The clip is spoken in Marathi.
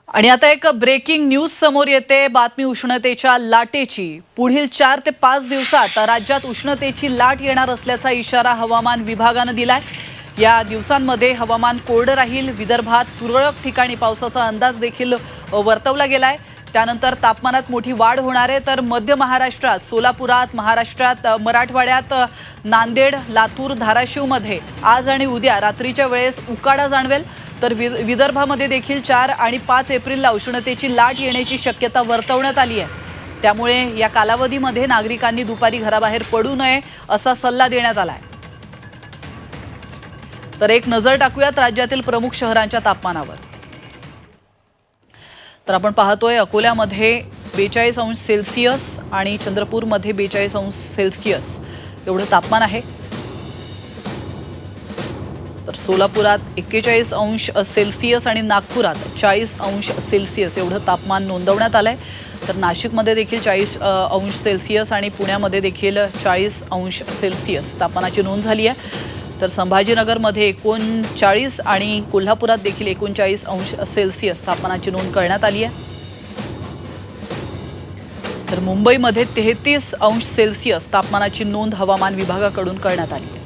आणि आता एक ब्रेकिंग न्यूज समोर येते। बातमी उष्णतेच्या लाटेची। पुढील 4 ते 5 दिवसात राज्यात उष्णतेची लाट येणार असल्याचा इशारा हवामान विभागाने दिलाय। या दिवसांमध्ये हवामान कोरडं राहील। विदर्भात तुरळक ठिकाणी पावसाचा अंदाज देखील वर्तवला गेलाय। त्यानंतर तापमानात मोठी वाढ होणार आहे। तर मध्य महाराष्ट्रात, सोलापुरात, महाराष्ट्रात, मराठवाड्यात, नांदेड, लातूर, धाराशिव मध्ये आज आणि उद्या रात्रीच्या वेळेस उकाडा जाणवेल। तर विदर्भामध्ये देखील 4 आणि 5 एप्रिलला उष्णतेची लाट येण्याची शक्यता वर्तवण्यात आली आहे। त्यामुळे या कालावधीमध्ये नागरिकांनी दुपारी घराबाहेर पडू नये असा सल्ला देण्यात आलाय। तर एक नजर टाकूयात राज्यातील प्रमुख शहरांच्या तापमानावर। तर आपण पाहतोय अकोल्यामध्ये 42 अंश सेल्सियस आणि चंद्रपूरमध्ये 42 अंश सेल्सियस एवढं तापमान आहे। तर सोलापुरात 41 अंश सेल्सियस आणि नागपुरात 40 अंश सेल्सियस एवढं तापमान नोंदवण्यात आलंय। तर नाशिकमध्ये देखील 40 अंश सेल्सियस आणि पुण्यामध्ये देखील 40 अंश सेल्सियस तापमानाची नोंद झाली आहे। तर संभाजीनगरमध्ये 39 आणि कोल्हापुरात देखील 39 अंश सेल्सियस तापमानाची नोंद करण्यात आली आहे। तर मुंबईमध्ये 33 अंश सेल्सियस तापमानाची नोंद हवामान विभागाकडून करण्यात आली आहे।